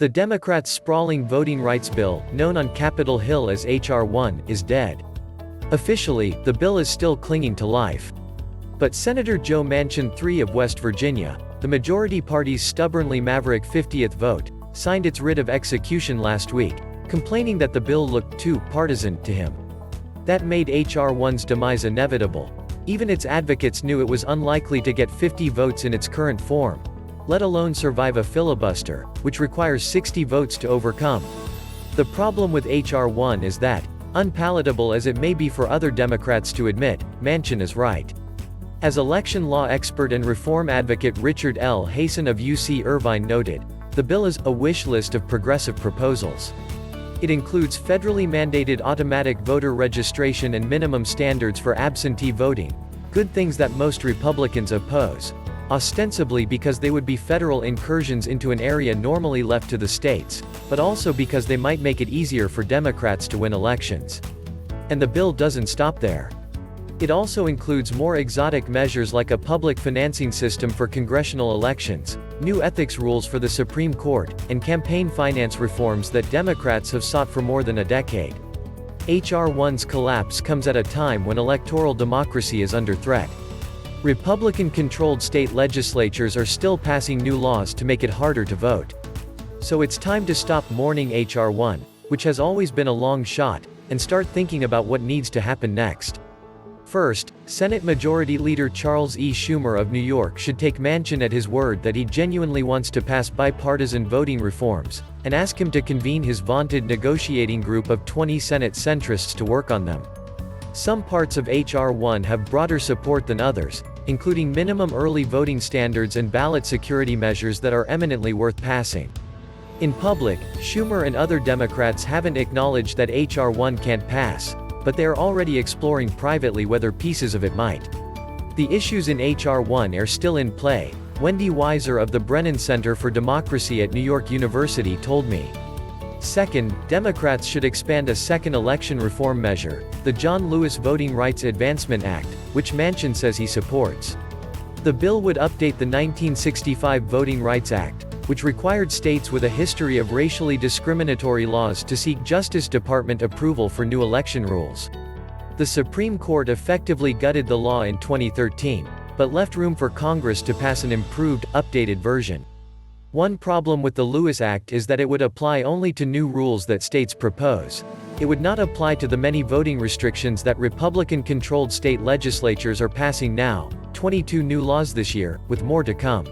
The Democrats' sprawling voting rights bill, known on Capitol Hill as H.R. 1, is dead. Officially, the bill is still clinging to life. But Senator Joe Manchin III of West Virginia, the majority party's stubbornly maverick 50th vote, signed its writ of execution last week, complaining that the bill looked too partisan to him. That made H.R. 1's demise inevitable. Even its advocates knew it was unlikely to get 50 votes in its current form, let alone survive a filibuster, which requires 60 votes to overcome. The problem with H.R. 1 is that, unpalatable as it may be for other Democrats to admit, Manchin is right. As election law expert and reform advocate Richard L. Hasen of UC Irvine noted, the bill is a wish list of progressive proposals. It includes federally mandated automatic voter registration and minimum standards for absentee voting, good things that most Republicans oppose, ostensibly because they would be federal incursions into an area normally left to the states, but also because they might make it easier for Democrats to win elections. And the bill doesn't stop there. It also includes more exotic measures like a public financing system for congressional elections, new ethics rules for the Supreme Court, and campaign finance reforms that Democrats have sought for more than a decade. H.R. 1's collapse comes at a time when electoral democracy is under threat. Republican-controlled state legislatures are still passing new laws to make it harder to vote. So it's time to stop mourning H.R. 1, which has always been a long shot, and start thinking about what needs to happen next. First, Senate Majority Leader Charles E. Schumer of New York should take Manchin at his word that he genuinely wants to pass bipartisan voting reforms, and ask him to convene his vaunted negotiating group of 20 Senate centrists to work on them. Some parts of H.R. 1 have broader support than others, including minimum early voting standards and ballot security measures that are eminently worth passing. In public, Schumer and other Democrats haven't acknowledged that H.R. 1 can't pass, but they are already exploring privately whether pieces of it might. The issues in H.R. 1 are still in play, Wendy Weiser of the Brennan Center for Democracy at New York University told me. Second, Democrats should expand a second election reform measure, the John Lewis Voting Rights Advancement Act, which Manchin says he supports. The bill would update the 1965 Voting Rights Act, which required states with a history of racially discriminatory laws to seek Justice Department approval for new election rules. The Supreme Court effectively gutted the law in 2013, but left room for Congress to pass an improved, updated version. One problem with the Lewis Act is that it would apply only to new rules that states propose. It would not apply to the many voting restrictions that Republican-controlled state legislatures are passing now, 22 new laws this year, with more to come.